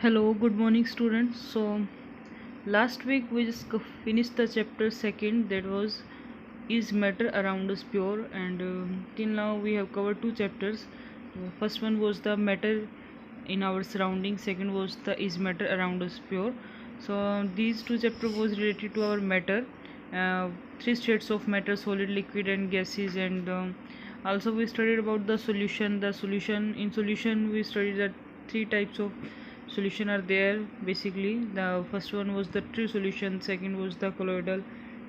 Hello, good morning, students. So, last week we just finished the chapter second, that was is matter around us pure, and till now we have covered two chapters. First one was the matter in our surroundings, second was the is matter around us pure. So, these two chapters was related to our matter, three states of matter: solid, liquid, and gases, and also we studied about the solution. In solution we studied that three types of solution are there. Basically, the first one was the true solution, second was the colloidal,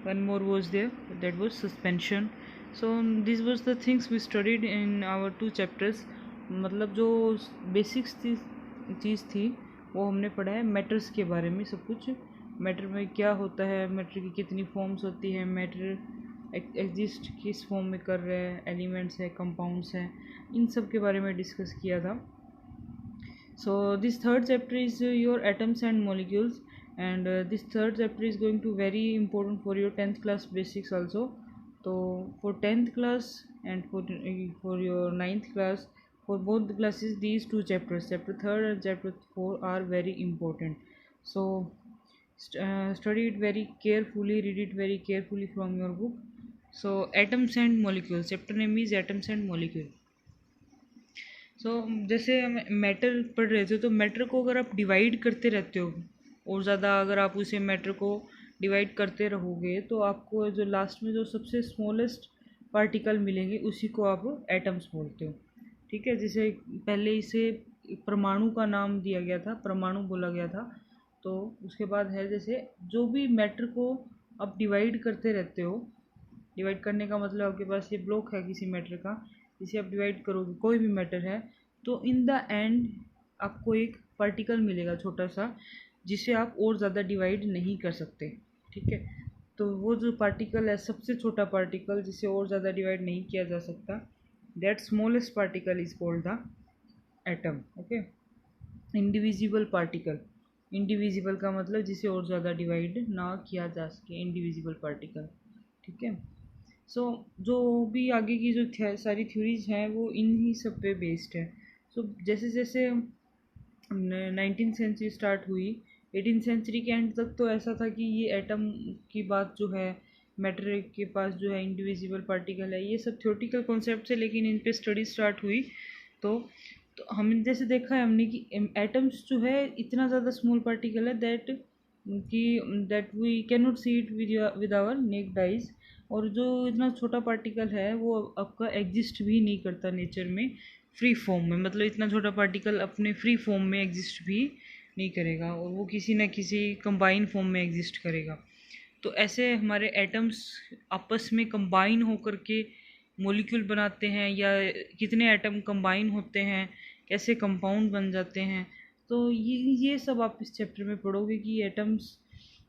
one more was there, that was suspension. So these was the things we studied in our two chapters. मतलब जो basics चीज़ थी वो हमने पढ़ा है matters के बारे में। सब कुछ मैटर में क्या होता है, मैटर की कितनी फॉर्म्स होती है, मैटर एग्जिस्ट किस फॉर्म में कर रहे हैं, एलिमेंट्स है, कंपाउंड्स हैं, इन सब के बारे में डिस्कस किया था। So this third chapter is your atoms and molecules, and this third chapter is going to very important for your 10th class basics also. So for 10th class and for your 9th class, for both the classes, these two chapters, chapter 3rd and chapter 4, are very important. So study it very carefully, read it very carefully from your book. So atoms and molecules, chapter name is atoms and molecule. सो जैसे हम matter पढ़ रहे थे, तो matter को अगर आप divide करते रहते हो और ज़्यादा, अगर आप उसे मैटर को डिवाइड करते रहोगे तो आपको जो लास्ट में जो सबसे स्मॉलेस्ट पार्टिकल मिलेंगे उसी को आप एटम्स बोलते हो। ठीक है, जैसे पहले इसे परमाणु का नाम दिया गया था, परमाणु बोला गया था। तो उसके बाद है जैसे जो भी मैटर को आप डिवाइड करते रहते हो, डिवाइड करने का मतलब आपके पास ये ब्लॉक है किसी मैटर का, जिसे आप डिवाइड करोगे, कोई भी मैटर है, तो इन द एंड आपको एक पार्टिकल मिलेगा छोटा सा, जिसे आप और ज़्यादा डिवाइड नहीं कर सकते। ठीक है, तो वो जो पार्टिकल है, सबसे छोटा पार्टिकल जिसे और ज़्यादा डिवाइड नहीं किया जा सकता, that smallest particle is called the atom. Okay, indivisible particle, indivisible का मतलब जिसे और ज़्यादा डिवाइड ना किया जा सके, इंडिविजिबल पार्टिकल। ठीक है, सो जो भी आगे की जो सारी थ्योरीज हैं वो इन ही सब पे बेस्ड है। सो जैसे जैसे 19th सेंचुरी स्टार्ट हुई, 18th सेंचुरी के एंड तक तो ऐसा था कि ये एटम की बात जो है, मैटर के पास जो है इंडिविजिबल पार्टिकल है, ये सब थ्योरेटिकल कॉन्सेप्ट है, लेकिन इन पे स्टडी स्टार्ट हुई तो हमने जैसे देखा है हमने कि एटम्स जो है इतना ज़्यादा स्मॉल पार्टिकल है that we can not see it with our naked eyes. और जो इतना छोटा पार्टिकल है वो आपका एग्जिस्ट भी नहीं करता नेचर में फ्री फॉर्म में, मतलब इतना छोटा पार्टिकल अपने फ्री फॉर्म में एग्जिस्ट भी नहीं करेगा, और वो किसी न किसी कंबाइन फॉर्म में एग्जिस्ट करेगा। तो ऐसे हमारे एटम्स आपस में कंबाइन होकर के मॉलिक्यूल बनाते हैं, या कितने एटम कंबाइन होते हैं, कैसे कंपाउंड बन जाते हैं, तो ये सब आप इस चैप्टर में पढ़ोगे कि एटम्स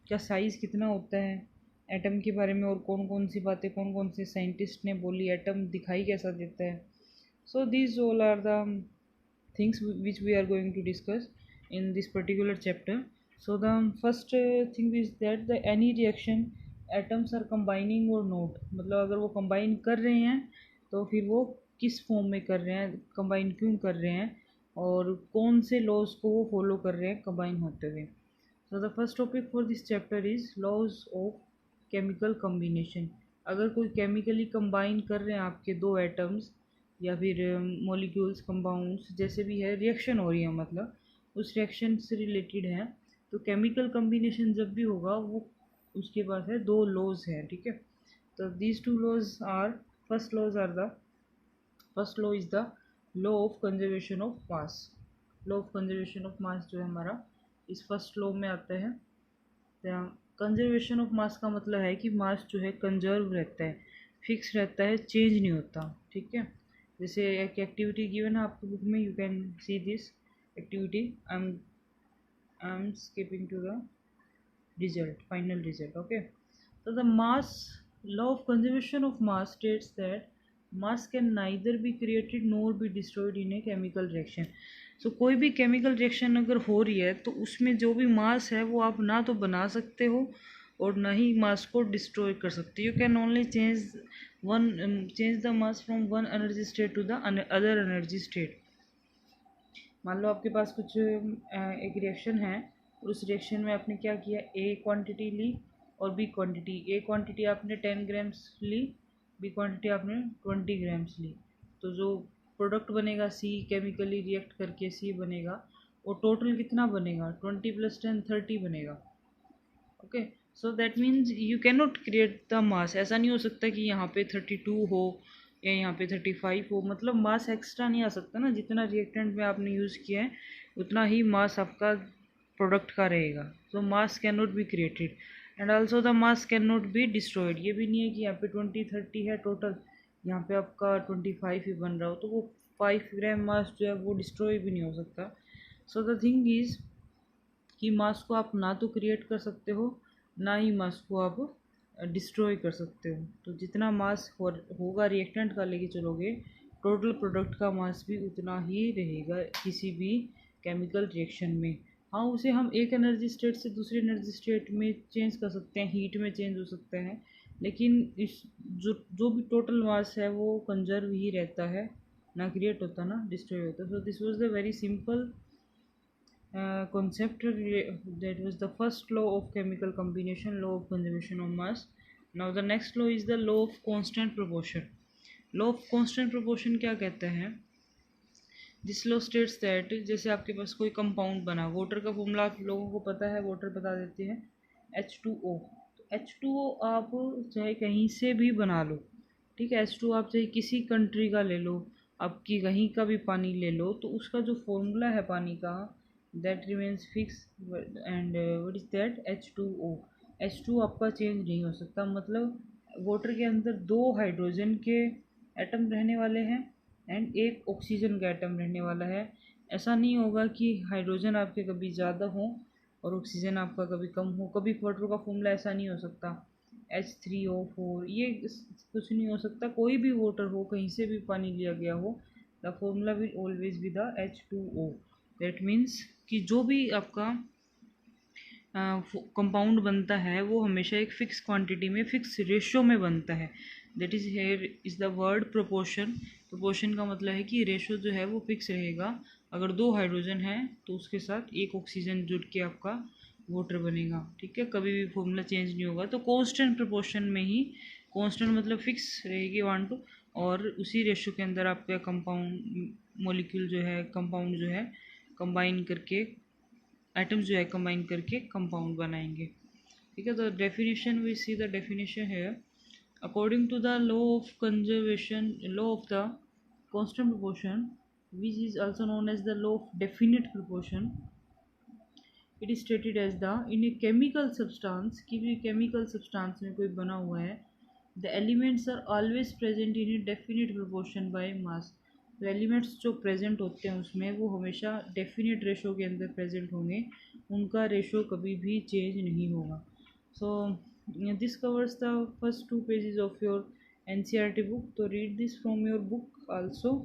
का साइज़ कितना होता है, एटम के बारे में और कौन कौन सी बातें कौन कौन से साइंटिस्ट ने बोली, एटम दिखाई कैसा देता है। So these all are the things which we are going to discuss in this particular chapter. So the first thing is that the any reaction atoms are combining or not, मतलब अगर वो combine कर रहे हैं तो फिर वो किस फॉर्म में कर रहे हैं, combine क्यों कर रहे हैं, और कौन से लॉज को वो फॉलो कर रहे हैं combine होते हुए। So the first topic for this chapter is laws of chemical combination। अगर कोई केमिकली कंबाइन कर रहे हैं आपके दो एटम्स या फिर मॉलिक्यूल्स, कंपाउंड्स, जैसे भी है, रिएक्शन हो रही है, मतलब उस रिएक्शन से रिलेटेड है, तो केमिकल कम्बिनेशन जब भी होगा वो उसके पास है दो लॉज हैं। ठीक है, तो these two laws are, first law is the law of conservation of mass. Law of conservation of mass जो है हमारा इस फर्स्ट लॉ में आता है। कंजर्वेशन ऑफ मास का मतलब है कि मास जो है कंजर्व रहता है, फिक्स रहता है, चेंज नहीं होता। ठीक है, जैसे एक एक्टिविटी गिवन है आपकी बुक में, you can see this activity. I am skipping to the result, final result. Okay, तो the mass law of conservation of mass states that mass can neither be created nor be destroyed in a chemical reaction. So कोई भी chemical reaction अगर हो रही है तो उसमें जो भी मास है वो आप ना तो बना सकते हो और ना ही मास को डिस्ट्रॉय कर सकते। You can only change the mass from one energy state to the other energy state. मान लो आपके पास कुछ एक रिएक्शन है, उस रिएक्शन में आपने क्या किया, ए क्वांटिटी ली और बी क्वांटिटी। ए क्वांटिटी आपने 10 ग्राम्स ली, बी क्वांटिटी आपने 20 ग्राम्स ली। तो जो प्रोडक्ट बनेगा सी, केमिकली रिएक्ट करके सी बनेगा, वो टोटल कितना बनेगा, 20 + 10 30 बनेगा। Okay, so that means you can not create the mass. ऐसा नहीं हो सकता कि यहाँ पे 32 हो या यहाँ पे 35 हो, मतलब मास एक्स्ट्रा नहीं आ सकता ना। जितना रिएक्टेंट में आपने यूज़ किया है उतना ही मास आपका प्रोडक्ट का रहेगा। So mass can not be created and also the mass can not be destroyed. ये भी नहीं है कि यहाँ पे 20-30 है टोटल, यहाँ पे आपका 25 ही बन रहा हो, तो वो 5 ग्राम मास जो है वो डिस्ट्रॉय भी नहीं हो सकता। सो द थिंग इज़ कि मास को आप ना तो क्रिएट कर सकते हो, ना ही मास को आप डिस्ट्रॉय कर सकते हो। तो जितना मास होगा रिएक्टेंट का लेके चलोगे, टोटल प्रोडक्ट का मास भी उतना ही रहेगा किसी भी केमिकल रिएक्शन में। हाँ, उसे हम एक एनर्जी स्टेट से दूसरी एनर्जी स्टेट में चेंज कर सकते हैं, हीट में चेंज हो सकते हैं, लेकिन इस जो भी टोटल मास है वो कंजर्व ही रहता है, ना क्रिएट होता ना डिस्ट्रॉय होता। So this was the very simple concept. That was the first law of chemical combination, law of conservation of mass. Now the next law is the law of constant proportion. Law of constant proportion क्या कहता है, this law states that, जैसे आपके पास कोई compound बना, water का formula आप लोगों को पता है, वाटर बता देते हैं, H2O। तो H2O आप चाहे कहीं से भी बना लो, ठीक है, H2O आप चाहे किसी कंट्री का ले लो, आपकी कहीं का भी पानी ले लो, तो उसका जो फॉर्मूला है पानी का, that remains fix. And what is that, H2O। H2 आपका चेंज नहीं हो सकता, मतलब वाटर के अंदर दो हाइड्रोजन के एटम रहने वाले हैं एंड एक ऑक्सीजन का एटम रहने वाला है। ऐसा नहीं होगा कि हाइड्रोजन आपके कभी ज़्यादा हो और ऑक्सीजन आपका कभी कम हो, कभी वाटर का फॉर्मूला ऐसा नहीं हो सकता, H3O4, ये कुछ नहीं हो सकता। कोई भी वाटर हो, कहीं से भी पानी लिया गया हो, the formula will always be the H2O। That means कि जो भी आपका कंपाउंड बनता है वो हमेशा एक फ़िक्स क्वांटिटी में, फ़िक्स रेशो में बनता है। That is here is the word proportion. Proportion का मतलब है कि रेशो जो है वो फिक्स रहेगा। अगर दो हाइड्रोजन है तो उसके साथ एक ऑक्सीजन जुड़ के आपका वाटर बनेगा, ठीक है, कभी भी फॉर्मूला चेंज नहीं होगा। तो कांस्टेंट प्रोपोर्शन में ही, कांस्टेंट मतलब फिक्स रहेगी 1 to, और उसी रेशो के अंदर आपका कंपाउंड मॉलिक्यूल जो है, कंपाउंड जो है कंबाइन करके, एटम्स जो है कंबाइन करके कंपाउंड बनाएंगे, ठीक है। तो definition, we see the definition है, according to the law of conservation, law of the constant proportion, which is also known as the law of definite proportion, it is stated as the, in a chemical substance, कि भी chemical substance में कोई बना हुआ है, the elements are always present in a definite proportion by mass। तो elements जो present होते हैं उसमें वो हमेशा डेफिनेट रेशो के अंदर प्रेजेंट होंगे, उनका रेशो कभी भी चेंज नहीं होगा। So this covers the first 2 pages of your NCERT book. तो read this from your book also,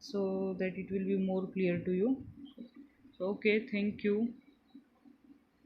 so that it will be more clear to you. So okay, thank you.